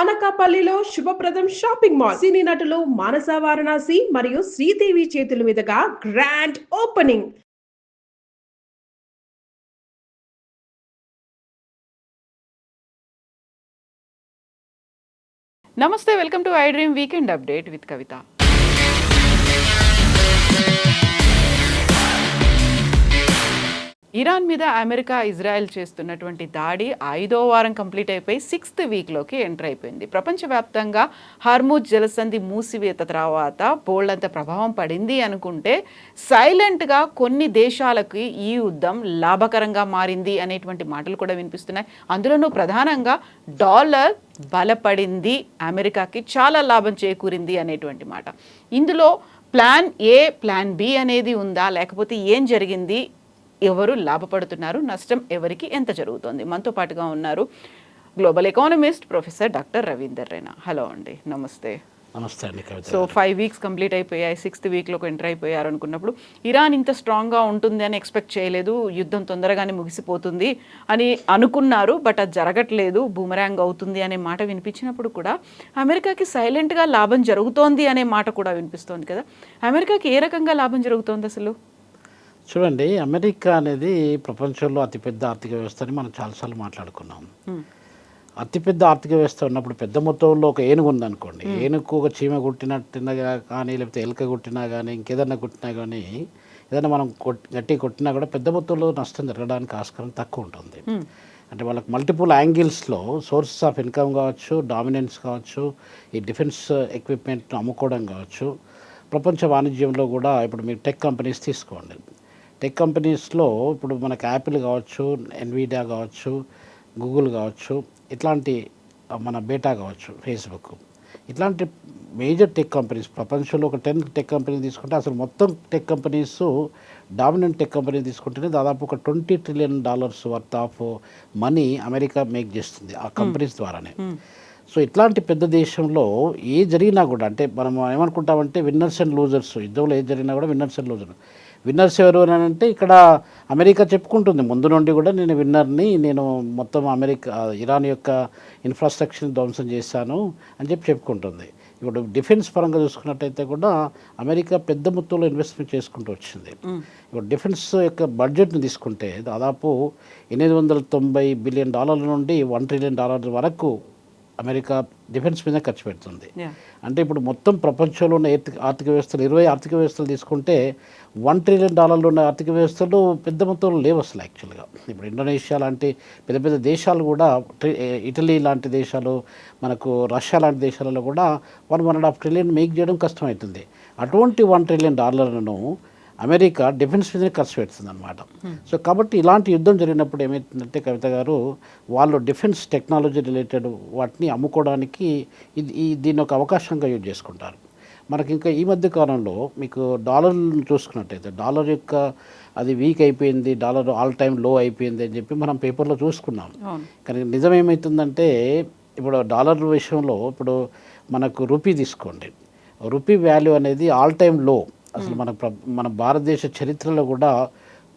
అనకాపల్లిలో శుభప్రదం shopping mall సినీ నటులు మానస వారణాసి మరియు శ్రీదేవి చేతుల మీదుగా గ్రాండ్ ఓపెనింగ్. నమస్తే, welcome to I dream weekend update with Kavitha. Iran మీద అమెరికా, ఇజ్రాయెల్ చేస్తున్నటువంటి దాడి 5వ వారం కంప్లీట్ అయిపోయి 6th వీక్లోకి ఎంటర్ అయిపోయింది. ప్రపంచవ్యాప్తంగా హార్మూజ్ జలసంధి మూసివేత తర్వాత బోల్డంత ప్రభావం పడింది అనుకుంటే సైలెంట్గా కొన్ని దేశాలకి ఈ యుద్ధం లాభకరంగా మారింది అనేటువంటి మాటలు కూడా వినిపిస్తున్నాయి. అందులోనూ ప్రధానంగా డాలర్ బలపడింది, అమెరికాకి చాలా లాభం చేకూరింది అనేటువంటి మాట. ఇందులో ప్లాన్ ఏ, ప్లాన్ బి అనేది ఉందా, లేకపోతే ఏం జరిగింది, ఎవరు లాభపడుతున్నారు, నష్టం ఎవరికి, ఎంత జరుగుతోంది? మనతో పాటుగా ఉన్నారు global economist professor doctor Ravinder Raina. Hello అండి, నమస్తే. నమస్తే అండి కవిత. సో 5 వీక్స్ కంప్లీట్ అయిపోయాయి, 6th వీక్లోకి ఎంటర్ అయిపోయారు అనుకున్నప్పుడు ఇరాన్ ఇంత స్ట్రాంగ్గా ఉంటుంది అని ఎక్స్పెక్ట్ చేయలేదు, యుద్ధం తొందరగానే ముగిసిపోతుంది అని అనుకున్నారు. బట్ అది జరగట్లేదు, బూమరాంగ్ అవుతుంది అనే మాట వినిపించినప్పుడు కూడా అమెరికాకి సైలెంట్గా లాభం జరుగుతోంది అనే మాట కూడా వినిపిస్తోంది కదా. అమెరికాకి ఏ రకంగా లాభం జరుగుతోంది అసలు? చూడండి, అమెరికా అనేది ప్రపంచంలో అతిపెద్ద ఆర్థిక వ్యవస్థ అని మనం చాలాసార్లు మాట్లాడుకున్నాం. అతిపెద్ద ఆర్థిక వ్యవస్థ ఉన్నప్పుడు పెద్ద మొత్తంలో ఒక ఏనుగు ఉందనుకోండి, ఏనుగు ఒక చీమ కుట్టినట్టుగా కానీ, లేకపోతే ఎలుక కుట్టినా కానీ, ఇంకేదన్నా కుట్టినా కానీ, ఏదైనా మనం గట్టి కొట్టినా కూడా పెద్ద మొత్తంలో నష్టం జరగడానికి ఆస్కారం తక్కువ ఉంటుంది. అంటే వాళ్ళకి మల్టిపుల్ యాంగిల్స్లో సోర్సెస్ ఆఫ్ ఇన్కమ్ కావచ్చు, డామినెన్స్ కావచ్చు, ఈ డిఫెన్స్ ఎక్విప్మెంట్ను అమ్ముకోవడం కావచ్చు. ప్రపంచ వాణిజ్యంలో కూడా ఇప్పుడు మీరు టెక్ కంపెనీస్ తీసుకోండి. టెక్ కంపెనీస్లో ఇప్పుడు మనకు యాపిల్ కావచ్చు, ఎన్విడియా కావచ్చు, గూగుల్ కావచ్చు, ఇట్లాంటి మన బేటా కావచ్చు, ఫేస్బుక్, ఇట్లాంటి మేజర్ టెక్ కంపెనీస్ ప్రపంచంలో ఒక 10 టెక్ కంపెనీ తీసుకుంటే అసలు మొత్తం tech companies dominant tech company తీసుకుంటేనే దాదాపు ఒక $20 trillion worth of money America make చేస్తుంది ఆ కంపెనీస్ ద్వారానే. సో ఇట్లాంటి పెద్ద దేశంలో ఏ జరిగినా కూడా, అంటే మనం ఏమనుకుంటామంటే విన్నర్స్ అండ్ లూజర్స్, యుద్ధంలో ఏది జరిగినా కూడా విన్నర్స్ అండ్ లూజర్. విన్నర్స్ ఎవరు అని అంటే ఇక్కడ అమెరికా చెప్పుకుంటుంది ముందు నుండి కూడా, నేను విన్నర్ని, నేను మొత్తం ఇరాన్ యొక్క ఇన్ఫ్రాస్ట్రక్చర్ని ధ్వంసం చేశాను అని చెప్పుకుంటుంది. ఇప్పుడు డిఫెన్స్ పరంగా చూసుకున్నట్టయితే కూడా అమెరికా పెద్ద మొత్తంలో ఇన్వెస్ట్మెంట్ చేసుకుంటూ వచ్చింది. ఇప్పుడు డిఫెన్స్ యొక్క బడ్జెట్ని తీసుకుంటే దాదాపు $890 బిలియన్ నుండి $1 trillion వరకు అమెరికా డిఫెన్స్ మీద ఖర్చు పెడుతుంది. అంటే ఇప్పుడు మొత్తం ప్రపంచంలో ఉన్న ఆర్థిక వ్యవస్థలు 20 ఆర్థిక వ్యవస్థలు తీసుకుంటే $1 trillion ఉన్న ఆర్థిక వ్యవస్థలు పెద్ద మొత్తంలో లేవు అసలు యాక్చువల్గా. ఇప్పుడు ఇండోనేషియా లాంటి పెద్ద పెద్ద దేశాలు కూడా, ఇటలీ లాంటి దేశాలు, మనకు రష్యా లాంటి దేశాలలో కూడా $1.5 trillion మేక్ చేయడం కష్టమవుతుంది. అటువంటి $1 trillion అమెరికా డిఫెన్స్ మీదనే ఖర్చు పెడుతుంది అనమాట. సో కాబట్టి ఇలాంటి యుద్ధం జరిగినప్పుడు ఏమైతుందంటే కవిత గారు, వాళ్ళు డిఫెన్స్ టెక్నాలజీ రిలేటెడ్ వాటిని అమ్ముకోవడానికి దీన్ని ఒక అవకాశంగా యూజ్ చేసుకుంటారు. మనకి ఇంకా ఈ మధ్య కాలంలో మీకు డాలర్ను చూసుకున్నట్టయితే డాలర్ యొక్క అది వీక్ అయిపోయింది, డాలర్ ఆల్ టైమ్ లో అయిపోయింది అని చెప్పి మనం పేపర్లో చూసుకున్నాం. కానీ నిజం ఏమవుతుందంటే ఇప్పుడు డాలర్ విషయంలో ఇప్పుడు మనకు రూపీ తీసుకోండి, రూపీ వాల్యూ అనేది ఆల్ టైమ్ లో. అసలు మన భారతదేశ చరిత్రలో కూడా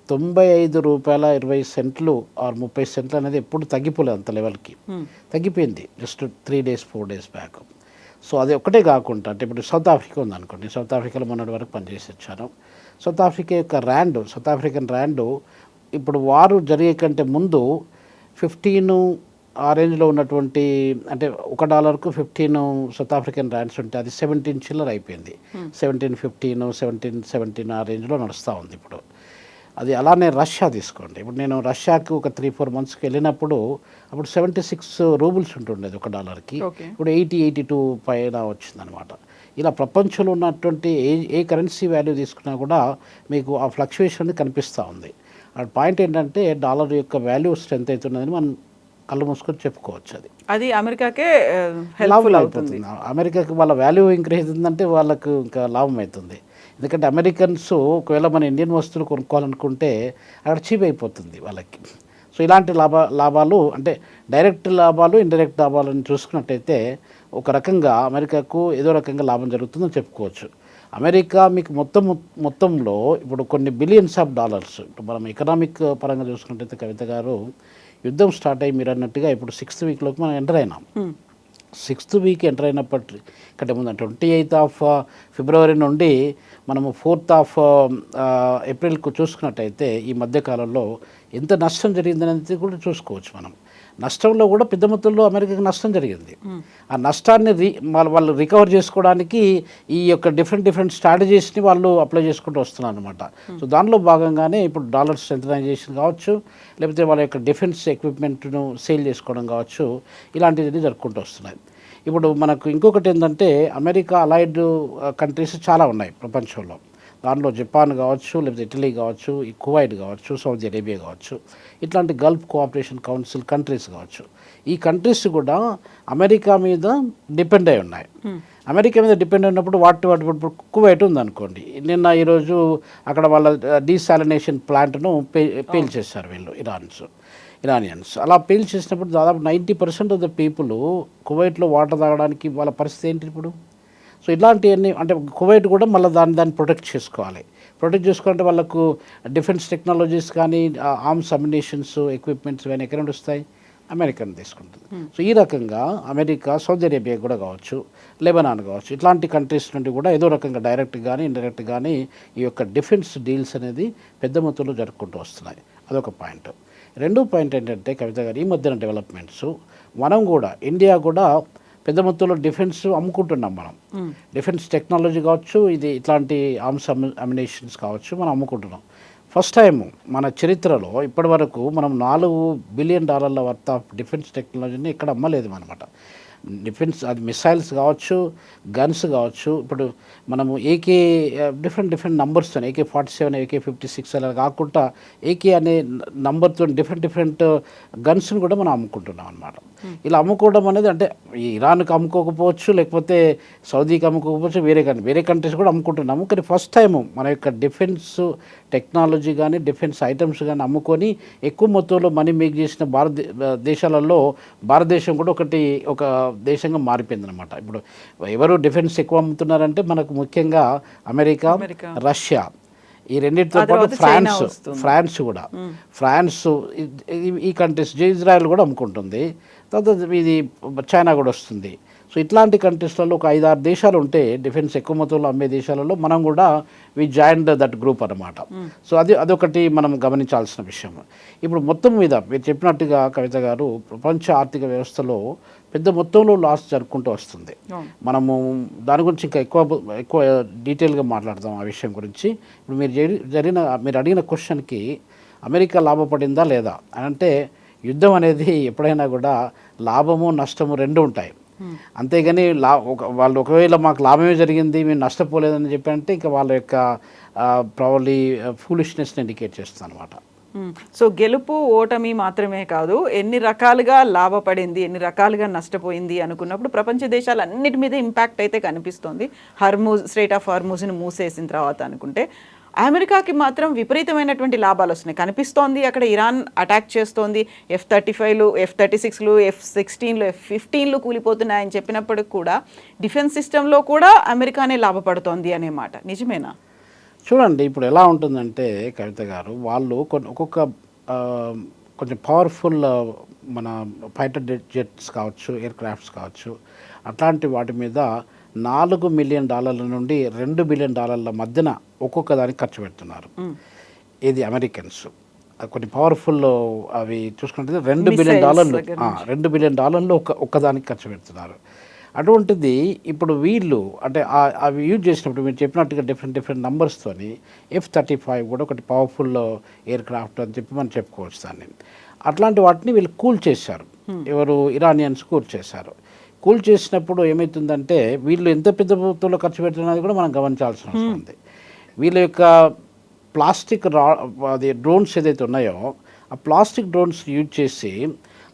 $95.20 ఆర్ 30 సెంట్లు అనేది ఎప్పుడు తగ్గిపోలేదు అంత లెవెల్కి. తగ్గిపోయింది just 3 days 4 days back. So అది ఒకటే కాకుండా, అంటే ఇప్పుడు సౌత్ ఆఫ్రికా ఉందనుకోండి, సౌత్ ఆఫ్రికాలో మొన్నటి వరకు పనిచేసి వచ్చాను. సౌత్ ఆఫ్రికన్ ర్యాండ్ ఇప్పుడు వారు జరిగే కంటే ముందు 15 ఆ రేంజ్లో ఉన్నటువంటి, అంటే $1కు 15 సౌత్ ఆఫ్రికన్ ర్యాండ్స్ ఉంటే అది 17 చిల్లర అయిపోయింది. 17.15, 17.17 ఆ రేంజ్లో నడుస్తూ ఉంది ఇప్పుడు. అది అలానే రష్యా తీసుకోండి, ఇప్పుడు నేను రష్యాకి ఒక 3-4 monthsకి వెళ్ళినప్పుడు అప్పుడు 76 రూబుల్స్ ఉంటుండేది $1కి, ఇప్పుడు 80-82 పైన వచ్చిందనమాట. ఇలా ప్రపంచంలో ఉన్నటువంటి ఏ కరెన్సీ వాల్యూ తీసుకున్నా కూడా మీకు ఆ ఫ్లక్చుయేషన్ కనిపిస్తూ ఉంది. ఆ పాయింట్ ఏంటంటే డాలర్ యొక్క వాల్యూ స్ట్రెంత్ అవుతున్నదని మనం కళ్ళు మూసుకొని చెప్పుకోవచ్చు. అది అమెరికాకే లాభం అవుతుంది. అమెరికాకి వాళ్ళ వాల్యూ ఇంక్రీజ్ అవుతుందంటే వాళ్ళకు ఇంకా లాభం అవుతుంది. ఎందుకంటే అమెరికన్స్ ఒకవేళ మన ఇండియన్ వస్తువులు కొనుక్కోవాలనుకుంటే అక్కడ చీప్ అయిపోతుంది వాళ్ళకి. సో ఇలాంటి లాభాలు, అంటే డైరెక్ట్ లాభాలు, ఇండైరెక్ట్ లాభాలను చూసుకున్నట్టయితే ఒక రకంగా అమెరికాకు ఏదో రకంగా లాభం జరుగుతుందని చెప్పుకోవచ్చు. అమెరికా మీకు మొత్తంలో ఇప్పుడు కొన్ని బిలియన్స్ ఆఫ్ డాలర్స్, ఇప్పుడు మనం ఎకనామిక్ పరంగా చూసుకున్నట్టయితే కవిత గారు, యుద్ధం స్టార్ట్ అయ్యి మీరు అన్నట్టుగా ఇప్పుడు 6th వీక్లోకి మనం ఎంటర్ అయినాం. 6th వీక్ ఎంటర్ అయినప్పటి కంటే ముందు 28th ఫిబ్రవరి నుండి మనము 4th ఏప్రిల్కు చూసుకున్నట్టయితే ఈ మధ్యకాలంలో ఎంత నష్టం జరిగిందనేది కూడా చూసుకోవచ్చు మనం. నష్టంలో కూడా పెద్ద మొత్తంలో అమెరికాకి నష్టం జరిగింది. ఆ నష్టాన్ని వాళ్ళు రికవర్ చేసుకోవడానికి ఈ యొక్క డిఫరెంట్ స్ట్రాటజీస్ని వాళ్ళు అప్లై చేసుకుంటూ వస్తున్నారు అనమాట. సో దానిలో భాగంగానే ఇప్పుడు డాలర్ స్ట్రెంథనైజేషన్ కావచ్చు, లేకపోతే వాళ్ళ యొక్క డిఫెన్స్ ఎక్విప్మెంట్ను సేల్ చేసుకోవడం కావచ్చు, ఇలాంటివన్నీ జరుపుకుంటూ వస్తున్నాయి. ఇప్పుడు మనకు ఇంకొకటి ఏంటంటే అమెరికా అలైడ్ కంట్రీస్ చాలా ఉన్నాయి ప్రపంచంలో. దానిలో జపాన్ కావచ్చు, లేకపోతే ఇటలీ కావచ్చు, కువైట్ కావచ్చు, సౌదీ అరేబియా కావచ్చు, ఇట్లాంటి గల్ఫ్ కోఆపరేషన్ కౌన్సిల్ కంట్రీస్ కావచ్చు. ఈ కంట్రీస్ కూడా అమెరికా మీద డిపెండ్ అయి ఉన్నాయి. అమెరికా మీద డిపెండ్ అయినప్పుడు వాటి ఇప్పుడు కువైట్ ఉందనుకోండి, నిన్న ఈరోజు అక్కడ వాళ్ళ డీసాలినేషన్ ప్లాంట్ను పేల్చేస్తారు వీళ్ళు ఇరానియన్స్. అలా పేల్చేసినప్పుడు దాదాపు 90% ఆఫ్ ద పీపుల్ కువైట్లో వాటర్ తాగడానికి వాళ్ళ పరిస్థితి ఏంటి ఇప్పుడు? సో ఇట్లాంటివన్నీ అంటే కువైట్ కూడా మళ్ళీ దాన్ని ప్రొటెక్ట్ చేసుకోవాలంటే వాళ్ళకు డిఫెన్స్ టెక్నాలజీస్ కానీ ఆర్మ్స్ అమ్యునిషన్స్ ఎక్విప్మెంట్స్ ఇవన్నీ ఎక్కడ నుండి వస్తాయి? అమెరికన్ తీసుకుంటుంది. సో ఈ రకంగా అమెరికా, సౌదీ అరేబియా కూడా కావచ్చు, లెబనాన్ కావచ్చు, ఇట్లాంటి కంట్రీస్ నుండి కూడా ఏదో రకంగా డైరెక్ట్ కానీ ఇండైరెక్ట్ కానీ ఈ యొక్క డిఫెన్స్ డీల్స్ అనేది పెద్ద మొత్తంలో జరుపుకుంటూ వస్తున్నాయి. అదొక పాయింట్. రెండో పాయింట్ ఏంటంటే కవిత గారు, ఈ మధ్యన డెవలప్మెంట్స్ మనం కూడా ఇండియా కూడా పెద్ద మొత్తంలో డిఫెన్స్ అమ్ముకుంటున్నాం మనం. డిఫెన్స్ టెక్నాలజీ కావచ్చు, ఇది ఇట్లాంటి ఆర్మ్స్ అమ్యునిషన్స్ కావచ్చు, మనం అమ్ముకుంటున్నాం. ఫస్ట్ టైం మన చరిత్రలో ఇప్పటి వరకు మనం $4 బిలియన్ వర్త్ ఆఫ్ డిఫెన్స్ టెక్నాలజీని ఇక్కడ అమ్మలేదు అనమాట. డిఫెన్స్ అది మిసైల్స్ కావచ్చు, గన్స్ కావచ్చు. ఇప్పుడు మనము డిఫరెంట్ నంబర్స్తో AK-47, AK-56 అలా కాకుండా AK అనే నంబర్తో డిఫరెంట్ గన్స్ని కూడా మనం అమ్ముకుంటున్నాం అనమాట. ఇలా అమ్ముకోవడం అనేది అంటే ఇరాన్కి అమ్ముకోకపోవచ్చు, లేకపోతే సౌదీకి అమ్ముకోకపోవచ్చు, వేరే కంట్రీస్ కూడా అమ్ముకుంటున్నాము. కానీ ఫస్ట్ టైము మన యొక్క డిఫెన్స్ టెక్నాలజీ కానీ డిఫెన్స్ ఐటమ్స్ కానీ అమ్ముకొని ఎక్కువ మొత్తంలో మనీ మేక్ చేసిన దేశాలలో భారతదేశం కూడా ఒక దేశంగా మారిపోయింది అనమాట. ఇప్పుడు ఎవరు డిఫెన్స్ ఎక్కువ అమ్ముతున్నారంటే మనకు ముఖ్యంగా అమెరికా, రష్యా, ఈ రెండింటితో పాటు ఫ్రాన్స్ కూడా ఈ కంట్రీస్, ఇజ్రాయెల్ కూడా అమ్ముకుంటుంది. తర్వాత ఇది చైనా కూడా వస్తుంది. సో ఇట్లాంటి కంట్రీస్లలో ఒక 5-6 దేశాలు ఉంటే డిఫెన్స్ ఎక్కువ మొత్తంలో అమ్మే దేశాలలో మనం కూడా వి జాయిన్డ్ దట్ గ్రూప్ అనమాట. సో అదొకటి మనం గమనించాల్సిన విషయం. ఇప్పుడు మొత్తం మీద మీరు చెప్పినట్టుగా కవిత గారు, ప్రపంచ ఆర్థిక వ్యవస్థలో పెద్ద మొత్తంలో లాస్ జరుపుకుంటూ వస్తుంది. మనము దాని గురించి ఇంకా ఎక్కువ డీటెయిల్గా మాట్లాడదాం ఆ విషయం గురించి. ఇప్పుడు మీరు అడిగిన క్వశ్చన్కి అమెరికా లాభపడిందా లేదా అని అంటే, యుద్ధం అనేది ఎప్పుడైనా కూడా లాభము నష్టము రెండు ఉంటాయి. అంతేగాని వాళ్ళు ఒకవేళ మాకు లాభమే జరిగింది మేము నష్టపోలేదని చెప్పారంటే ఇంకా వాళ్ళ యొక్క ప్రాబబ్లీ ఫూలిష్నెస్ని ఇండికేట్ చేస్తుంది అనమాట. సో గెలుపు ఓటమి మాత్రమే కాదు, ఎన్ని రకాలుగా లాభపడింది, ఎన్ని రకాలుగా నష్టపోయింది అనుకున్నప్పుడు ప్రపంచ దేశాలన్నిటి మీద ఇంపాక్ట్ అయితే కనిపిస్తోంది. స్ట్రెయిట్ ఆఫ్ హార్మూజ్ని మూసేసిన తర్వాత అనుకుంటే అమెరికాకి మాత్రం విపరీతమైనటువంటి లాభాలు వస్తున్నాయి కనిపిస్తోంది. అక్కడ ఇరాన్ అటాక్ చేస్తోంది, F-35లు, F-36లు, F-16లు, F-15లు కూలిపోతున్నాయని చెప్పినప్పటికి కూడా డిఫెన్స్ సిస్టంలో కూడా అమెరికానే లాభపడుతోంది అనే మాట నిజమేనా? చూడండి, ఇప్పుడు ఎలా ఉంటుందంటే కవిత గారు, వాళ్ళు కొంచెం పవర్ఫుల్ మన ఫైటర్ జెట్స్ కావచ్చు, ఎయిర్ క్రాఫ్ట్స్ కావచ్చు, అట్లాంటి వాటి మీద $4 మిలియన్ నుండి $2 బిలియన్ మధ్యన ఒక్కొక్క దానికి ఖర్చు పెడుతున్నారు. ఇది అమెరికన్స్ కొన్ని పవర్ఫుల్ అవి చూసుకుంటే $2 బిలియన్ ఒక్కదానికి ఖర్చు పెడుతున్నారు. అటువంటిది ఇప్పుడు వీళ్ళు అంటే అవి యూజ్ చేసినప్పుడు మీరు చెప్పినట్టుగా డిఫరెంట్ నంబర్స్తోని F-35 కూడా ఒకటి పవర్ఫుల్ ఎయిర్ క్రాఫ్ట్ అని చెప్పి మనం చెప్పుకోవచ్చు దాన్ని. అట్లాంటి వాటిని వీళ్ళు కూల్ చేశారు. ఎవరు? ఇరానియన్స్ కూల్ చేశారు. కూల్ చేసినప్పుడు ఏమవుతుందంటే వీళ్ళు ఎంత పెద్ద మొత్తంలో ఖర్చు పెడుతున్నది కూడా మనం గమనించాల్సిన అవసరం ఉంది. వీళ్ళ యొక్క ప్లాస్టిక్ డ్రోన్స్ ఏదైతే ఉన్నాయో ఆ ప్లాస్టిక్ డ్రోన్స్ యూజ్ చేసి,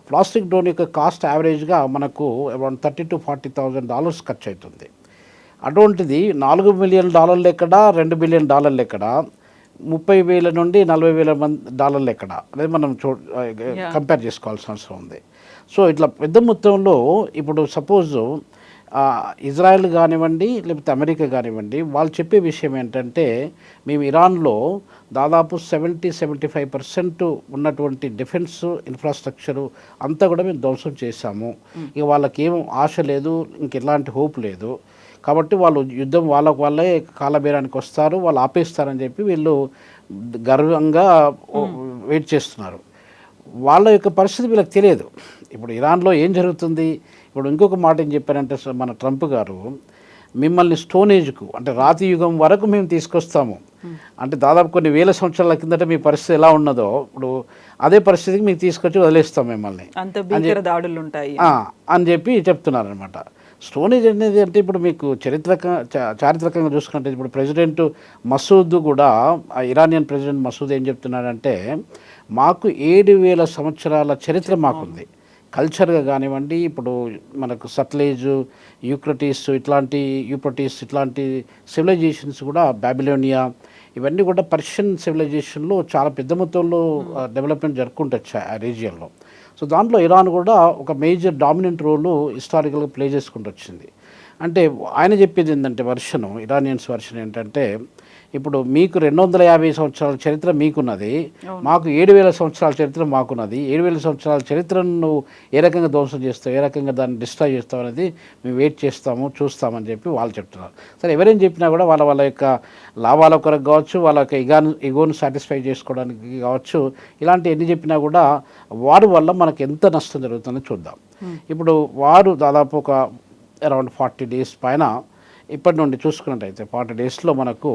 ప్లాస్టిక్ డ్రోన్ యొక్క కాస్ట్ యావరేజ్గా మనకు అరౌండ్ $30,000 to $40,000 ఖర్చు అవుతుంది. అటువంటిది $4 మిలియన్ ఎక్కడ, $2 బిలియన్ ఎక్కడ, $30,000 నుండి $40,000 ఎక్కడ అనేది మనం కంపేర్ చేసుకోవాల్సిన అవసరం ఉంది. సో ఇట్లా పెద్ద మొత్తంలో ఇప్పుడు సపోజ్ ఇజ్రాయెల్ కానివ్వండి లేకపోతే అమెరికా కానివ్వండి, వాళ్ళు చెప్పే విషయం ఏంటంటే మేము ఇరాన్లో దాదాపు 70-75% ఉన్నటువంటి డిఫెన్స్ ఇన్ఫ్రాస్ట్రక్చరు అంతా కూడా మేము ధ్వంసం చేశాము. ఇక వాళ్ళకి ఏం ఆశ లేదు, ఇంక ఎలాంటి హోప్ లేదు. కాబట్టి వాళ్ళు యుద్ధం వాళ్ళే కాలబేరానికి వస్తారు, వాళ్ళు ఆపేస్తారని చెప్పి వీళ్ళు గర్వంగా వెయిట్ చేస్తున్నారు. వాళ్ళ యొక్క పరిస్థితి వీళ్ళకి తెలియదు. ఇప్పుడు ఇరాన్లో ఏం జరుగుతుంది. ఇప్పుడు ఇంకొక మాట ఏం చెప్పారంటే మన ట్రంప్ గారు, మిమ్మల్ని స్టోన్ ఏజ్కు అంటే రాతి యుగం వరకు మేము తీసుకొస్తాము. అంటే దాదాపు కొన్ని వేల సంవత్సరాల కిందట మీ పరిస్థితి ఎలా ఉన్నదో ఇప్పుడు అదే పరిస్థితికి మీకు తీసుకొచ్చి వదిలేస్తాం మిమ్మల్ని అని చెప్పి చెప్తున్నారు అనమాట. స్టోన్ ఏజ్ అనేది అంటే ఇప్పుడు మీకు చారిత్రకంగా చూసుకుంటే ఇప్పుడు ప్రెసిడెంట్ మసూద్ కూడా, ఇరానియన్ ప్రెసిడెంట్ మసూద్ ఏం చెప్తున్నాడంటే మాకు 7,000 సంవత్సరాల చరిత్ర మాకుంది. కల్చర్గా కానివ్వండి, ఇప్పుడు మనకు సట్లేజ్, యూప్రటీస్ ఇట్లాంటి సివిలైజేషన్స్ కూడా, బాబిలోనియా, ఇవన్నీ కూడా పర్షియన్ సివిలైజేషన్లో చాలా పెద్ద మొత్తంలో డెవలప్మెంట్ జరుపుకుంటొచ్చు ఆ రీజియన్లో. సో దాంట్లో ఇరాన్ కూడా ఒక మేజర్ డామినెంట్ రోలు హిస్టారికల్గా ప్లే చేసుకుంటూ వచ్చింది. అంటే ఆయన చెప్పేది ఏంటంటే ఇరానియన్స్ వర్షన్ ఏంటంటే ఇప్పుడు మీకు 250 సంవత్సరాల చరిత్ర మీకున్నది, మాకు 7,000 సంవత్సరాల చరిత్ర మాకున్నది. 7,000 సంవత్సరాల చరిత్రను నువ్వు ఏ రకంగా ధ్వంసం చేస్తావు, ఏ రకంగా దాన్ని డిస్ట్రాయ్ చేస్తావు అనేది మేము వెయిట్ చేస్తాము, చూస్తామని చెప్పి వాళ్ళు చెప్తున్నారు. సరే, ఎవరేం చెప్పినా కూడా వాళ్ళ యొక్క లాభాల కొరకు కావచ్చు, వాళ్ళ యొక్క ఇగోను సాటిస్ఫై చేసుకోవడానికి కావచ్చు, ఇలాంటి ఎన్ని చెప్పినా కూడా వారి వల్ల మనకు ఎంత నష్టం జరుగుతుందో చూద్దాం. ఇప్పుడు వారు దాదాపు ఒక అరౌండ్ 40 days పైన ఇప్పటి నుండి చూసుకున్నట్టయితే 40 daysలో మనకు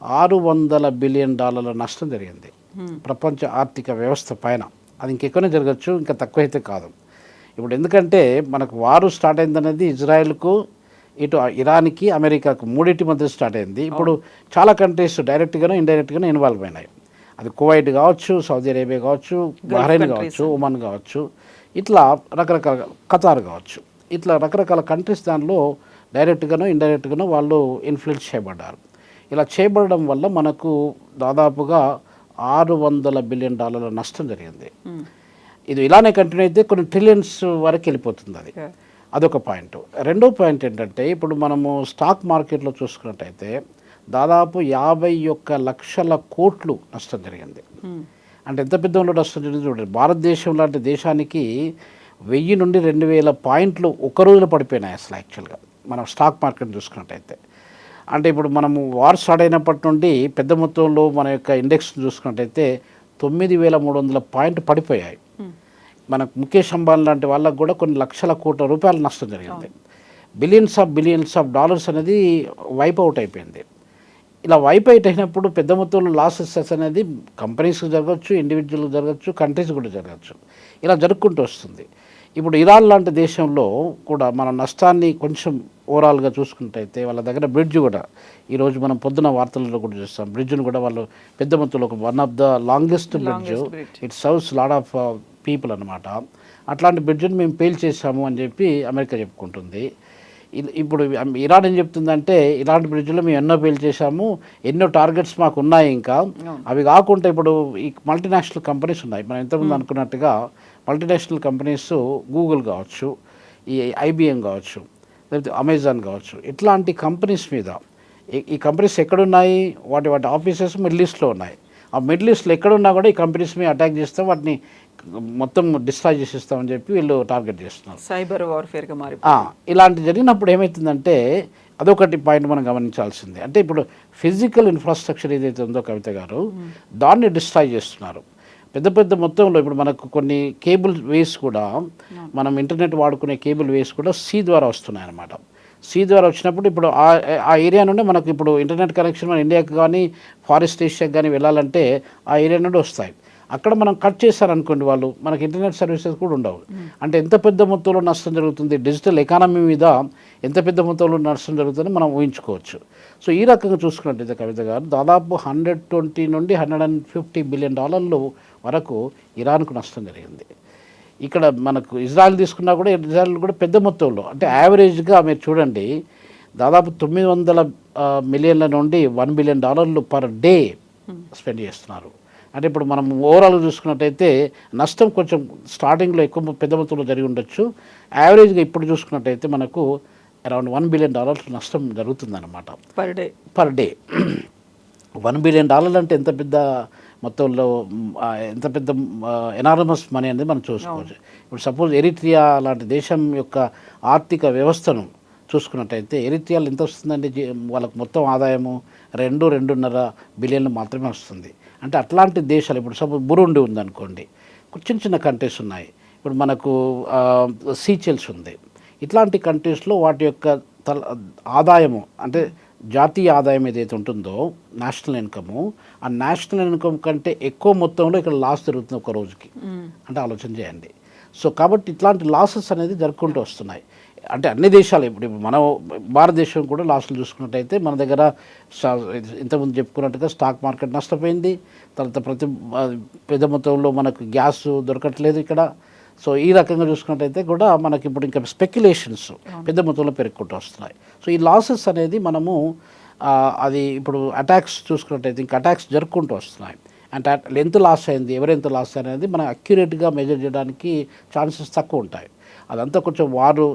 $600 బిలియన్ నష్టం జరిగింది ప్రపంచ ఆర్థిక వ్యవస్థ పైన. అది ఇంకెక్కువనే జరగచ్చు, ఇంకా తక్కువైతే కాదు. ఇప్పుడు ఎందుకంటే మనకు వారు స్టార్ట్ అయిందనేది ఇజ్రాయెల్కు, ఇటు ఇరాన్కి, అమెరికాకు మూడింటి మధ్య స్టార్ట్ అయింది. ఇప్పుడు చాలా కంట్రీస్ డైరెక్ట్గానో ఇండైరెక్ట్గానో ఇన్వాల్వ్ అయినాయి. అది కువైట్ కావచ్చు, సౌదీ అరేబియా కావచ్చు, బహ్రెయిన్ కావచ్చు, ఒమన్ కావచ్చు, ఇట్లా రకరకాల, ఖతార్ కావచ్చు, ఇట్లా రకరకాల కంట్రీస్ దానిలో డైరెక్ట్గానో ఇండైరెక్ట్గానో వాళ్ళు ఇన్ఫ్లుయెన్స్ చేయబడ్డారు. ఇలా చేయబడడం వల్ల మనకు దాదాపుగా $600 బిలియన్ నష్టం జరిగింది. ఇది ఇలానే కంటిన్యూ అయితే కొన్ని ట్రిలియన్స్ వరకు వెళ్ళిపోతుంది. అదొక పాయింట్. రెండో పాయింట్ ఏంటంటే ఇప్పుడు మనము స్టాక్ మార్కెట్లో చూసుకున్నట్టయితే దాదాపు 51 లక్షల కోట్లు నష్టం జరిగింది. అంటే ఎంత పెద్ద నష్టం జరిగింది చూడండి. భారతదేశం లాంటి దేశానికి 1000 నుండి 2000 పాయింట్లు ఒక రోజులో పడిపోయినాయి అసలు యాక్చువల్గా మనం స్టాక్ మార్కెట్ చూసుకున్నట్టయితే. అంటే ఇప్పుడు మనము వార్ స్టార్ట్ అయినప్పటి నుండి పెద్ద మొత్తంలో మన యొక్క ఇండెక్స్ చూసుకున్నట్టయితే 9,300 పాయింట్లు పడిపోయాయి. మనకు ముఖేష్ అంబానీ లాంటి వాళ్ళకు కూడా కొన్ని లక్షల కోట్ల రూపాయల నష్టం జరిగింది. బిలియన్స్ ఆఫ్ డాలర్స్ అనేది వైప్ అవుట్ అయిపోయింది. ఇలా వైప్ అవుట్ అయినప్పుడు పెద్ద మొత్తంలో లాసెస్ అనేది కంపెనీస్కి జరగచ్చు, ఇండివిజువల్కి జరగచ్చు, కంట్రీస్ కూడా జరగచ్చు. ఇలా జరుపుకుంటూ వస్తుంది. ఇప్పుడు ఇరాన్ లాంటి దేశంలో కూడా మన నష్టాన్ని కొంచెం ఓవరాల్గా చూసుకుంటైతే వాళ్ళ దగ్గర బ్రిడ్జ్ కూడా ఈరోజు మనం పొద్దున వార్తల్లో కూడా చూస్తాం. బ్రిడ్జ్ను కూడా వాళ్ళు పెద్ద మొత్తంలో one of the longest bridge, it serves lot of people అనమాట. అట్లాంటి బ్రిడ్జ్ని మేము పేల్ చేసాము అని చెప్పి అమెరికా చెప్పుకుంటుంది. ఇప్పుడు ఇరాన్ ఏం చెప్తుందంటే ఇలాంటి బ్రిడ్జ్లో మేము ఎన్నో పేల్ చేశాము, ఎన్నో టార్గెట్స్ మాకు ఉన్నాయి. ఇంకా అవి కాకుండా ఇప్పుడు ఈ మల్టీనేషనల్ కంపెనీస్ ఉన్నాయి. మనం ఇంతకుముందు అనుకున్నట్టుగా మల్టీనేషనల్ కంపెనీస్ గూగుల్ కావచ్చు, ఈ IBM కావచ్చు, లేకపోతే అమెజాన్ కావచ్చు, ఇట్లాంటి కంపెనీస్ మీద ఈ కంపెనీస్ ఎక్కడున్నాయి, వాటి ఆఫీసెస్ మిడిల్ ఈస్ట్లో ఉన్నాయి. ఆ మిడిల్ ఈస్ట్లో ఎక్కడున్నా కూడా ఈ కంపెనీస్ మీద అటాక్ చేస్తాం, వాటిని మొత్తం డిస్ట్రాయ్ చేసేస్తామని చెప్పి వీళ్ళు టార్గెట్ చేస్తున్నారు. సైబర్ వార్ఫేర్గా మారి ఇలాంటి జరిగినప్పుడు ఏమవుతుందంటే అదొకటి పాయింట్ మనం గమనించాల్సిందే. అంటే ఇప్పుడు ఫిజికల్ ఇన్ఫ్రాస్ట్రక్చర్ ఏదైతే ఉందో కవిత గారు, దాన్ని డిస్ట్రాయ్ చేస్తున్నారు పెద్ద మొత్తంలో. ఇప్పుడు మనకు కొన్ని కేబుల్ వేస్ కూడా, మనం ఇంటర్నెట్ వాడుకునే కేబుల్ వేస్ కూడా సీ ద్వారా వస్తున్నాయి అన్నమాట. సీ ద్వారా వచ్చినప్పుడు ఇప్పుడు ఆ ఏరియా నుండి మనకు ఇప్పుడు ఇంటర్నెట్ కనెక్షన్ మన ఇండియాకి కానీ ఫారెస్ట్ ఏషియాకి కానీ వెళ్ళాలంటే ఆ ఏరియా నుండి వస్తాయి. అక్కడ మనం కట్ చేశారనుకోండి వాళ్ళు, మనకి ఇంటర్నెట్ సర్వీసెస్ కూడా ఉండవు. అంటే ఎంత పెద్ద మొత్తంలో నష్టం జరుగుతుంది, డిజిటల్ ఎకానమీ మీద ఎంత పెద్ద మొత్తంలో నష్టం జరుగుతుందని మనం ఊహించుకోవచ్చు. సో ఈ రకంగా చూసుకున్నట్టయితే కవిత గారు దాదాపు $120 నుండి $150 బిలియన్ వరకు ఇరాన్కు నష్టం జరిగింది. ఇక్కడ మనకు ఇజ్రాయెల్ తీసుకున్నా కూడా ఇజ్రాయెల్ కూడా పెద్ద మొత్తంలో, అంటే యావరేజ్గా మీరు చూడండి దాదాపు 900 మిలియన్ల నుండి $1 బిలియన్ పర్ డే స్పెండ్ చేస్తున్నారు. అంటే ఇప్పుడు మనం ఓవరాల్గా చూసుకున్నట్టయితే నష్టం కొంచెం స్టార్టింగ్లో ఎక్కువ పెద్ద మొత్తంలో జరిగి ఉండొచ్చు. యావరేజ్గా ఇప్పుడు చూసుకున్నట్టయితే మనకు అరౌండ్ $1 బిలియన్ నష్టం జరుగుతుందన్నమాట పర్ డే. $1 బిలియన్ అంటే ఎంత పెద్ద మొత్తంలో ఎంత పెద్ద ఎనార్మస్ మనీ అనేది మనం చూసుకోవచ్చు. ఇప్పుడు సపోజ్ ఎరిట్రియా లాంటి దేశం యొక్క ఆర్థిక వ్యవస్థను చూసుకున్నట్టయితే ఎరిట్రియాలో ఎంత వస్తుందండి? వాళ్ళకు మొత్తం ఆదాయము 2-2.5 బిలియన్లు మాత్రమే వస్తుంది. అంటే అట్లాంటి దేశాలు, ఇప్పుడు సపోజ్ బురుండి ఉందనుకోండి, చిన్న చిన్న కంట్రీస్ ఉన్నాయి. ఇప్పుడు మనకు సీచెల్స్ ఉంది. ఇట్లాంటి కంట్రీస్లో వాటి యొక్క ఆదాయము అంటే జాతీయ ఆదాయం ఏదైతే ఉంటుందో నేషనల్ ఇన్కము, ఆ నేషనల్ ఇన్కమ్ కంటే ఎక్కువ మొత్తంలో ఇక్కడ లాస్ జరుగుతుంది ఒక రోజుకి. అంటే ఆలోచన చేయండి. సో కాబట్టి ఇట్లాంటి లాసెస్ అనేది జరుపుకుంటూ వస్తున్నాయి. అంటే అన్ని దేశాలు, ఇప్పుడు మన భారతదేశం కూడా లాస్లు చూసుకున్నట్టయితే మన దగ్గర ఇంతకుముందు చెప్పుకున్నట్టుగా స్టాక్ మార్కెట్ నష్టపోయింది. తర్వాత పెద్ద మొత్తంలో మనకు గ్యాస్ దొరకట్లేదు ఇక్కడ. సో ఈ రకంగా చూసుకున్నట్టయితే కూడా మనకి ఇప్పుడు ఇంకా స్పెక్యులేషన్స్ పెద్ద మొత్తంలో పెరుగుకుంటూ వస్తున్నాయి. సో ఈ లాసెస్ అనేది మనము అది ఇప్పుడు అటాక్స్ చూసుకున్నట్టయితే ఇంకా అటాక్స్ జరుపుకుంటూ వస్తున్నాయి. అంటే ఎంత లాస్ అయింది, ఎవరెంత లాస్ అనేది మనం అక్యురేట్గా మెజర్ చేయడానికి ఛాన్సెస్ తక్కువ ఉంటాయి. అదంతా కొంచెం వారు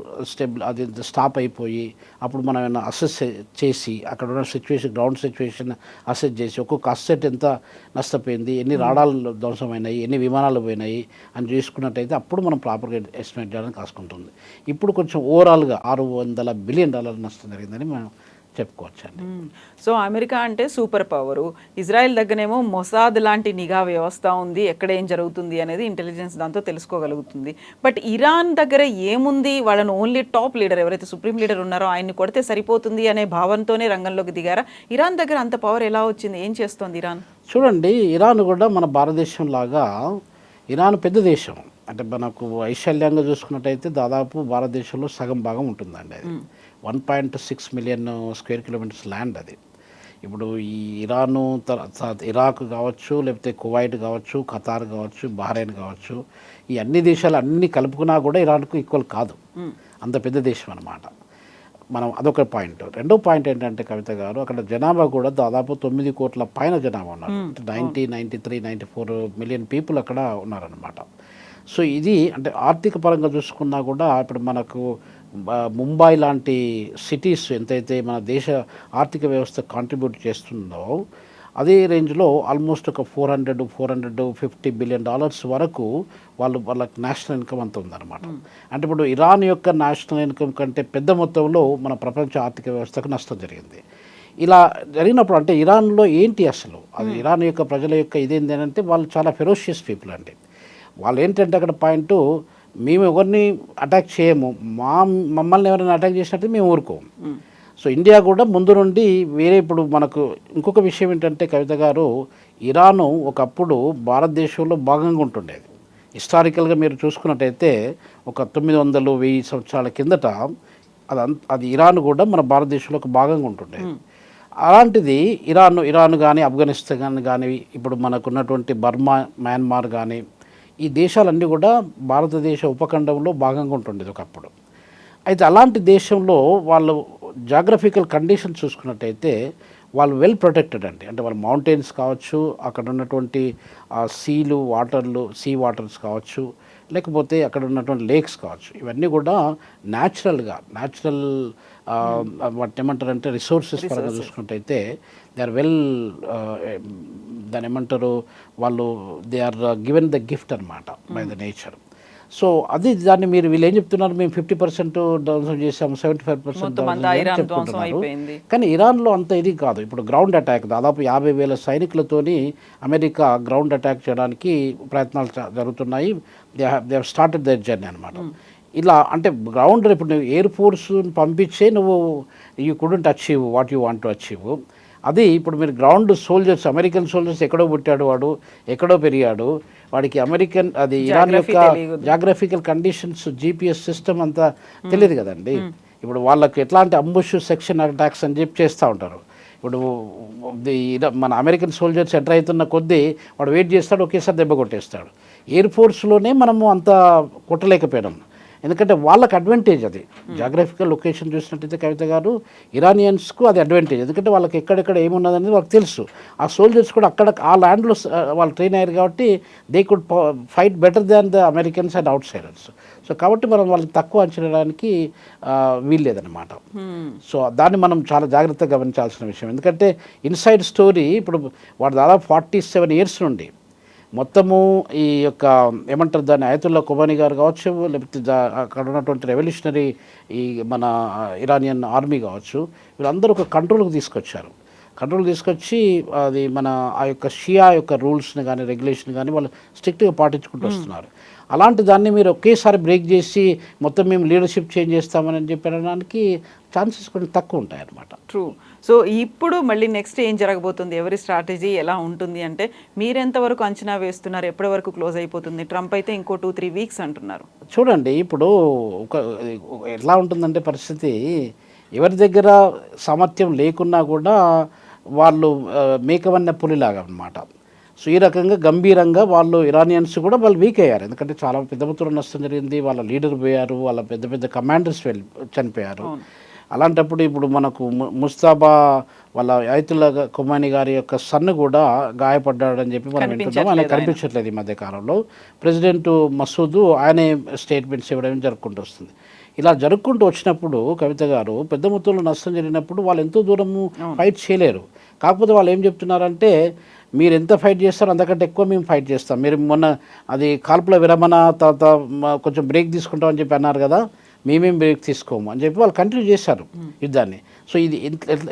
అది స్టాప్ అయిపోయి అప్పుడు మనం ఏమైనా అసెస్ చేసి అక్కడ ఉన్న సిచ్యువేషన్, గ్రౌండ్ సిచ్యువేషన్ అసెస్ చేసి ఒక్కొక్క అసెట్ ఎంత నష్టపోయింది, ఎన్ని రాడాలు ధ్వంసమైనాయి, ఎన్ని విమానాలు పోయినాయి అని చూసుకున్నట్టయితే అప్పుడు మనం ప్రాపర్గా ఎస్టిమేట్ చేయడానికి కాసుకుంటుంది. ఇప్పుడు కొంచెం ఓవరాల్గా $600 బిలియన్ నష్టం జరిగిందని మనం చెప్పుకోవచ్చండి. సో అమెరికా అంటే సూపర్ పవరు, ఇజ్రాయెల్ దగ్గరేమో మొసాద్ లాంటి నిఘా వ్యవస్థ ఉంది, ఎక్కడ ఏం జరుగుతుంది అనేది ఇంటెలిజెన్స్ దాంతో తెలుసుకోగలుగుతుంది. బట్ ఇరాన్ దగ్గర ఏముంది? వాళ్ళని ఓన్లీ టాప్ లీడర్ ఎవరైతే సుప్రీం లీడర్ ఉన్నారో ఆయన్ని కొడితే సరిపోతుంది అనే భావంతోనే రంగంలోకి దిగారా? ఇరాన్ దగ్గర అంత పవర్ ఎలా వచ్చింది? ఏం చేస్తోంది ఇరాన్? చూడండి, ఇరాన్ కూడా మన భారతదేశం లాగా ఇరాన్ పెద్ద దేశం. అంటే మనకు వైశాల్యంగా చూసుకున్నట్టయితే దాదాపు భారతదేశంలో సగం భాగం ఉంటుందండి. అది 1.6 మిలియన్ స్క్వేర్ కిలోమీటర్స్ ల్యాండ్ అది. ఇప్పుడు ఈ ఇరాను ఇరాక్ కావచ్చు, లేకపోతే కువైట్ కావచ్చు, ఖతార్ కావచ్చు, బహ్రెయిన్ కావచ్చు, ఈ అన్ని దేశాలు అన్నీ కలుపుకున్నా కూడా ఇరాన్కు ఈక్వల్ కాదు. అంత పెద్ద దేశం అన్నమాట. మనం అదొక పాయింట్. రెండో పాయింట్ ఏంటంటే కవిత గారు, అక్కడ జనాభా కూడా దాదాపు 9 కోట్ల పైన జనాభా ఉన్నారు. 93-94 మిలియన్ పీపుల్ అక్కడ ఉన్నారనమాట. సో ఇది అంటే ఆర్థిక పరంగా చూసుకున్నా కూడా ఇప్పుడు మనకు ముంబై లాంటి సిటీస్ ఎంతైతే మన దేశ ఆర్థిక వ్యవస్థ కాంట్రిబ్యూట్ చేస్తుందో అదే రేంజ్లో ఆల్మోస్ట్ ఒక $450 బిలియన్ వరకు వాళ్ళకి నేషనల్ ఇన్కమ్ అంత ఉందన్నమాట. అంటే ఇప్పుడు ఇరాన్ యొక్క నేషనల్ ఇన్కమ్ కంటే పెద్ద మొత్తంలో మన ప్రపంచ ఆర్థిక వ్యవస్థకు నష్టం జరిగింది. ఇలా జరిగినప్పుడు అంటే ఇరాన్లో ఏంటి అసలు అది ఇరాన్ యొక్క ప్రజల యొక్క ఇదేంటి అంటే వాళ్ళు చాలా ఫెరోషియస్ పీపుల్ అండి. వాళ్ళు ఏంటంటే అక్కడ పాయింట్, మేము ఎవరిని అటాక్ చేయము, మమ్మల్ని ఎవరైనా అటాక్ చేసినట్టు మేము ఊరుకోము. సో ఇండియా కూడా ముందు నుండి వేరే, ఇప్పుడు మనకు ఇంకొక విషయం ఏంటంటే కవిత గారు, ఇరాను ఒకప్పుడు భారతదేశంలో భాగంగా ఉంటుండేది. హిస్టారికల్గా మీరు చూసుకున్నట్టయితే ఒక 900-1000 సంవత్సరాల కిందట అది ఇరాన్ కూడా మన భారతదేశంలో ఒక భాగంగా ఉంటుండేది. అలాంటిది ఇరాన్ కానీ ఆఫ్ఘనిస్తాన్ కానీ ఇప్పుడు మనకున్నటువంటి బర్మా, మయన్మార్ కానీ ఈ దేశాలన్నీ కూడా భారతదేశ ఉపఖండంలో భాగంగా ఉంటుండేది ఒకప్పుడు. అయితే అలాంటి దేశంలో వాళ్ళు జాగ్రఫికల్ కండిషన్స్ చూసుకున్నట్టయితే వాళ్ళు వెల్ ప్రొటెక్టెడ్ అండి. అంటే వాళ్ళ మౌంటైన్స్ కావచ్చు, అక్కడ ఉన్నటువంటి సీ వాటర్స్ కావచ్చు, లేకపోతే అక్కడ ఉన్నటువంటి లేక్స్ కావచ్చు, ఇవన్నీ కూడా న్యాచురల్ వాటిని ఏమంటారంటే రిసోర్సెస్ పరంగా చూసుకున్నట్టయితే దే ఆర్ వెల్, దాని ఏమంటారు వాళ్ళు, they are given the gift అనమాట బై ద నేచర్. సో అది దాన్ని వీళ్ళు ఏం చెప్తున్నారు, మేము 50% ధ్వంసం చేసాము, 75% చెప్తున్నారు. కానీ ఇరాన్లో అంత ఇది కాదు. ఇప్పుడు గ్రౌండ్ అటాక్ దాదాపు 50,000 సైనికులతోని అమెరికా గ్రౌండ్ అటాక్ చేయడానికి ప్రయత్నాలు జరుగుతున్నాయి. They have started their journey అనమాట. ఇలా అంటే గ్రౌండ్, ఇప్పుడు నువ్వు ఎయిర్ ఫోర్స్ని పంపించే you couldn't achieve what you want to achieve. అది ఇప్పుడు మీరు గ్రౌండ్ సోల్జర్స్, అమెరికన్ సోల్జర్స్ ఎక్కడో పుట్టాడు వాడు, ఎక్కడో పెరిగాడు, వాడికి అమెరికన్ అది ఇరాన్ యొక్క జాగ్రఫికల్ కండిషన్స్, GPS సిస్టమ్ అంతా తెలియదు కదండి. ఇప్పుడు వాళ్ళకి ఎట్లాంటి అంబుష్ సెక్షన్ అటాక్స్ అని చెప్పి చేస్తూ ఉంటారు. ఇప్పుడు మన అమెరికన్ సోల్జర్స్ ఎంటర్ అవుతున్న కొద్దీ వాడు వెయిట్ చేస్తాడు, ఒకేసారి దెబ్బ కొట్టేస్తాడు. ఎయిర్ ఫోర్స్లోనే మనము అంత కొట్టలేకపోయినాం. ఎందుకంటే వాళ్ళకి అడ్వాంటేజ్ అది. జాగ్రఫికల్ లొకేషన్ చూసినట్టయితే కవిత గారు ఇరానియన్స్కు అది అడ్వాంటేజ్. ఎందుకంటే వాళ్ళకి ఎక్కడెక్కడ ఏమున్నదనేది వాళ్ళకి తెలుసు. ఆ సోల్జర్స్ కూడా అక్కడ ఆ ల్యాండ్లో వాళ్ళు ట్రైన్ అయ్యారు కాబట్టి they could fight better than the Americans and అవుట్ సైడర్స్. సో కాబట్టి మనం వాళ్ళకి తక్కువ అంచనానికి వీల్లేదన్నమాట. సో దాన్ని మనం చాలా జాగ్రత్తగా గమనించాల్సిన విషయం. ఎందుకంటే ఇన్సైడ్ స్టోరీ ఇప్పుడు వాడు దాదాపు 47 years నుండి మొత్తము ఈ యొక్క ఏమంటారు దాన్ని అయతుల్లా ఖొమైనీ గారు కావచ్చు, లేకపోతే అక్కడ ఉన్నటువంటి రెవల్యూషనరీ ఈ మన ఇరానియన్ ఆర్మీ కావచ్చు, వీళ్ళందరూ ఒక కంట్రోల్కి తీసుకొచ్చారు. కంట్రోల్ తీసుకొచ్చి అది మన ఆ యొక్క షియా యొక్క రూల్స్ని కానీ రెగ్యులేషన్ కానీ వాళ్ళు స్ట్రిక్ట్గా పాటించుకుంటూ వస్తున్నారు. అలాంటి దాన్ని మీరు ఒకేసారి బ్రేక్ చేసి మొత్తం మేము లీడర్షిప్ చేంజ్ చేస్తామని చెప్పడానికి ఛాన్సెస్ కొంచెం తక్కువ ఉంటాయి అన్నమాట. ట్రూ. సో ఇప్పుడు మళ్ళీ నెక్స్ట్ ఏం జరగబోతుంది, ఎవరి స్ట్రాటజీ ఎలా ఉంటుంది అంటే మీరెంతవరకు అంచనా వేస్తున్నారు, ఎప్పటి వరకు క్లోజ్ అయిపోతుంది? ట్రంప్ అయితే ఇంకో 2-3 weeks అంటున్నారు. చూడండి ఇప్పుడు ఎట్లా ఉంటుందంటే పరిస్థితి, ఎవరి దగ్గర సామర్థ్యం లేకున్నా కూడా వాళ్ళు మేకవన్న పులిలాగా అన్నమాట. సో ఈ రకంగా గంభీరంగా వాళ్ళు ఇరానియన్స్ కూడా వాళ్ళు వీక్ అయ్యారు. ఎందుకంటే చాలా పెద్ద మొత్తంలో నష్టం జరిగింది. వాళ్ళ లీడర్ పోయారు, వాళ్ళ పెద్ద పెద్ద కమాండర్స్ చనిపోయారు. అలాంటప్పుడు ఇప్పుడు మనకు ముస్తాబా వాళ్ళ అయతుల్లా ఖొమైనీ గారి యొక్క సన్ను కూడా గాయపడ్డాడని చెప్పి మనం వింటున్నాం. ఆయన కనిపించట్లేదు ఈ మధ్య కాలంలో. ప్రెసిడెంట్ మసూద్ ఆయనే స్టేట్మెంట్స్ ఇవ్వడం జరుపుకుంటూ వస్తుంది. ఇలా జరుపుకుంటూ వచ్చినప్పుడు కవిత గారు పెద్ద మొత్తంలో నష్టం జరిగినప్పుడు వాళ్ళు ఎంతో దూరము ఫైట్ చేయలేరు. కాకపోతే వాళ్ళు ఏం చెప్తున్నారంటే మీరు ఎంత ఫైట్ చేస్తారో అంతకంటే ఎక్కువ మేము ఫైట్ చేస్తాం. మీరు మొన్న అది కాల్పుల విరమణ తర్వాత కొంచెం బ్రేక్ తీసుకుంటామని చెప్పి అన్నారు కదా, మేమేం బ్రేక్ తీసుకోము అని చెప్పి వాళ్ళు కంటిన్యూ చేశారు యుద్ధాన్ని. సో ఇది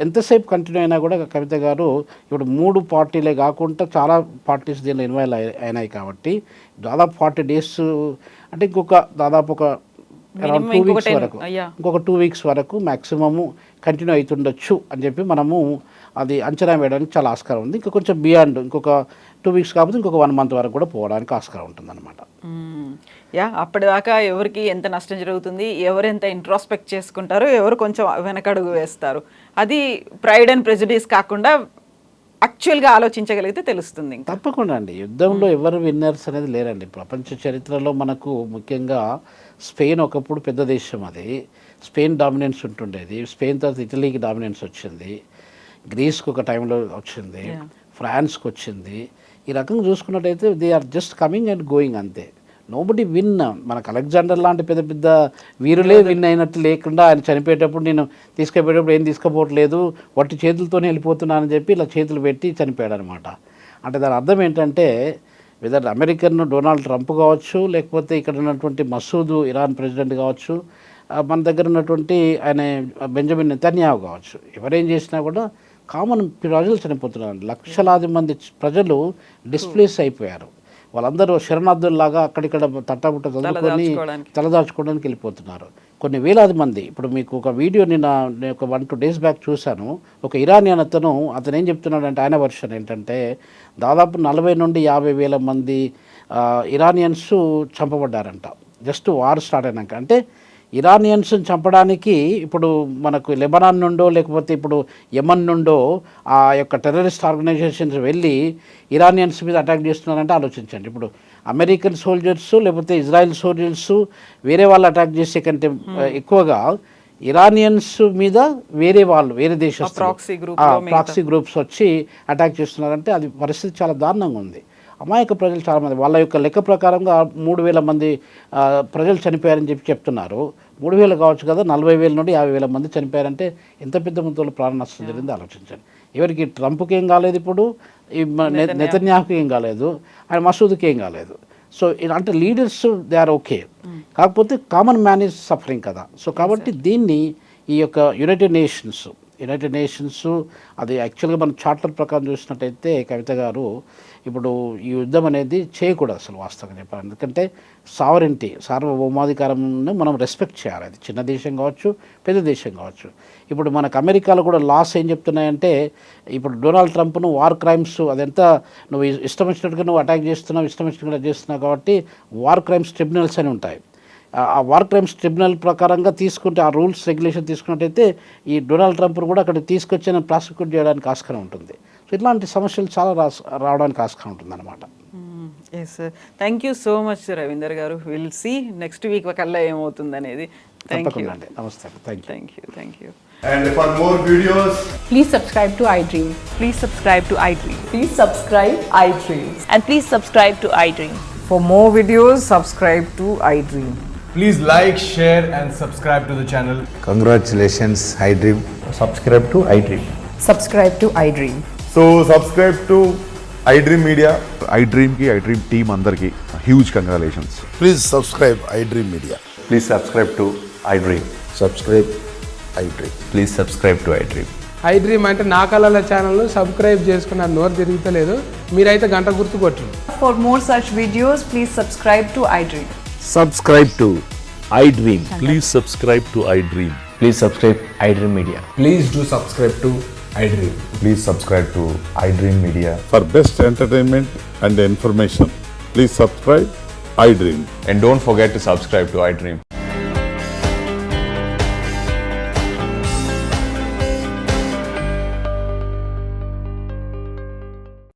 ఎంతసేపు కంటిన్యూ అయినా కూడా కవిత గారు ఇప్పుడు 3 పార్టీలే కాకుండా చాలా పార్టీస్ దీనిలో ఇన్వాల్వ్ అయినాయి కాబట్టి దాదాపు 40 days అంటే దాదాపు ఒక అరౌండ్ 2 weeks వరకు, ఇంకొక 2 weeks వరకు మ్యాక్సిమము కంటిన్యూ అవుతుండొచ్చు అని చెప్పి మనము అది అంచనా వేయడానికి చాలా ఆస్కారం ఉంది. ఇంకా కొంచెం బియాండ్ ఇంకొక 2 weeks కాకపోతే ఇంకొక 1 month వరకు కూడా పోవడానికి ఆస్కారం ఉంటుందన్నమాట. అప్పటిదాకా ఎవరికి ఎంత నష్టం జరుగుతుంది, ఎవరు ఎంత ఇంట్రాస్పెక్ట్ చేసుకుంటారు, ఎవరు కొంచెం వెనకడుగు వేస్తారు, అది ప్రైడ్ అండ్ ప్రెజుడిస్ కాకుండా యాక్చువల్గా ఆలోచించగలిగితే తెలుస్తుంది. తప్పకుండా అండి. యుద్ధంలో ఎవరు విన్నర్స్ అనేది లేరండి. ప్రపంచ చరిత్రలో మనకు ముఖ్యంగా స్పెయిన్ ఒకప్పుడు పెద్ద దేశం, అది స్పెయిన్ డామినెన్స్ ఉంటుండేది. స్పెయిన్ తర్వాత ఇటలీకి డామినెన్స్ వచ్చింది, గ్రీస్కి ఒక టైంలో వచ్చింది, ఫ్రాన్స్కి వచ్చింది. ఈ రకంగా చూసుకున్నట్టయితే they are just coming and going అంతే. Nobody win. మనకు అలెగ్జాండర్ లాంటి పెద్ద పెద్ద వీరులే విన్ అయినట్టు లేకుండా ఆయన చనిపోయేటప్పుడు నేను తీసుకుపోయేటప్పుడు ఏం తీసుకుపోవట్లేదు, వట్టి చేతులతోనే వెళ్ళిపోతున్నానని చెప్పి ఇలా చేతులు పెట్టి చనిపోయాడు అనమాట. అంటే దాని అర్థం ఏంటంటే వెదర్ అమెరికన్ డొనాల్డ్ ట్రంప్ కావచ్చు, లేకపోతే ఇక్కడ ఉన్నటువంటి మసూద్ ఇరాన్ ప్రెసిడెంట్ కావచ్చు, మన దగ్గర ఉన్నటువంటి ఆయన బెంజమిన్ నెతన్యాహు కావచ్చు, ఎవరేం చేసినా కూడా కామన్ ప్రజలు చనిపోతున్నారు. లక్షలాది మంది ప్రజలు డిస్ప్లేస్ అయిపోయారు. వాళ్ళందరూ శరణార్థుల్లాగా అక్కడిక్కడ తట్టబుట్ట చదువుకొని తలదాచుకోవడానికి వెళ్ళిపోతున్నారు. కొన్ని వేలాది మంది. ఇప్పుడు మీకు ఒక వీడియో నేను ఒక 1-2 days బ్యాక్ చూశాను. ఒక ఇరానియన్ అతను ఏం చెప్తున్నాడంటే ఆయన వర్షన్ ఏంటంటే దాదాపు 40 నుండి 50 వేల మంది ఇరానియన్స్ చంపబడ్డారంట జస్ట్ వార్ స్టార్ట్ అయినాక. అంటే ఇరానియన్స్ని చంపడానికి ఇప్పుడు మనకు లెబనాన్ నుండో లేకపోతే ఇప్పుడు యమన్ నుండో ఆ యొక్క టెర్రరిస్ట్ ఆర్గనైజేషన్స్ వెళ్ళి ఇరానియన్స్ మీద అటాక్ చేస్తున్నారంటే ఆలోచించండి. ఇప్పుడు అమెరికన్ సోల్జర్స్ లేకపోతే ఇజ్రాయెల్ సోల్జర్స్ వేరే వాళ్ళు అటాక్ చేసే కంటే ఎక్కువగా ఇరానియన్స్ మీద వేరే దేశం ప్రాక్సీ గ్రూప్స్ వచ్చి అటాక్ చేస్తున్నారంటే అది పరిస్థితి చాలా దారుణంగా ఉంది. అమాయక ప్రజలు చాలామంది వాళ్ళ యొక్క లెక్క ప్రకారంగా 3,000 మంది ప్రజలు చనిపోయారని చెప్తున్నారు. 3,000 కావచ్చు కదా, 40,000 నుండి 50,000 మంది చనిపోయారంటే ఎంత పెద్ద మొత్తంలో ప్రాణ నష్టం జరిగిందో ఆలోచించండి. ఎవరికి ట్రంప్కి ఏం కాలేదు, ఇప్పుడు ఈ నెతన్యాహుకి ఏం కాలేదు, ఆయన మసూద్కి ఏం కాలేదు. సో అంటే లీడర్స్ దే ఆర్ ఓకే, కాకపోతే కామన్ మ్యాన్ ఈజ్ సఫరింగ్ కదా. సో కాబట్టి దీన్ని ఈ యొక్క యునైటెడ్ నేషన్స్ అది యాక్చువల్గా మన చార్టర్ ప్రకారం చూసినట్టయితే కవిత గారు ఇప్పుడు ఈ యుద్ధం అనేది చేయకూడదు అసలు వాస్తవంగా చెప్పాలి. ఎందుకంటే సార్వభౌమాధికారంను మనం రెస్పెక్ట్ చేయాలి. అది చిన్న దేశం కావచ్చు, పెద్ద దేశం కావచ్చు. ఇప్పుడు మనకు అమెరికాలో కూడా లాస్ ఏం చెప్తున్నాయంటే ఇప్పుడు డొనాల్డ్ ట్రంప్ను వార్ క్రైమ్స్ అదంతా నువ్వు ఇష్టం వచ్చినట్టుగా నువ్వు అటాక్ చేస్తున్నావు, ఇష్టం వచ్చినట్టుగా చేస్తున్నావు కాబట్టి వార్ క్రైమ్స్ ట్రిబ్యునల్స్ అని ఉంటాయి. ఆ వార్ క్రైమ్స్ ట్రిబ్యునల్ ప్రకారంగా తీసుకుంటే ఆ రూల్స్ రెగ్యులేషన్ తీసుకున్నట్టయితే ఈ డొనాల్డ్ ట్రంప్ను కూడా అక్కడ తీసుకొచ్చి ప్రాసిక్యూట్ చేయడానికి ఆస్కారం ఉంటుంది. సో ఇట్లాంటి సమస్యలు చాలా రావడానికి ఆస్కారం ఉంటుంది అన్నమాట. Yes thank you so much Ravinder గారు. విల్ సీ నెక్స్ట్ వీక్ కల్లా ఏమవుతుంది అనేది. థ్యాంక్ యూ, తప్పకుండా అండి. నమస్తే, thank you. Thank you. And for more videos, Please subscribe to iDream. Please subscribe to iDream. Please subscribe iDream. And please subscribe to iDream. For more videos, subscribe to iDream. please like, share and subscribe to the channel. Congratulations, iDream. subscribe to iDream. Subscribe to iDream. So subscribe to iDream Media. iDream ki iDream team అందరికి huge congratulations. Please subscribe iDream Media. Please subscribe to iDream. Subscribe iDream. Please subscribe to iDream. iDream అంటే నా కళల ఛానల్ను subscribe చేసుకున్న నోరు తిరుగుతలేదు, మీరైతే గంట గుర్తు కొట్టండి. For more such videos, please subscribe to iDream. Subscribe to iDream. Please subscribe to iDream. Please subscribe iDream Media. Please do subscribe to iDream. Please subscribe to iDream Media. For best entertainment and information, please subscribe iDream. And don't forget to subscribe to iDream.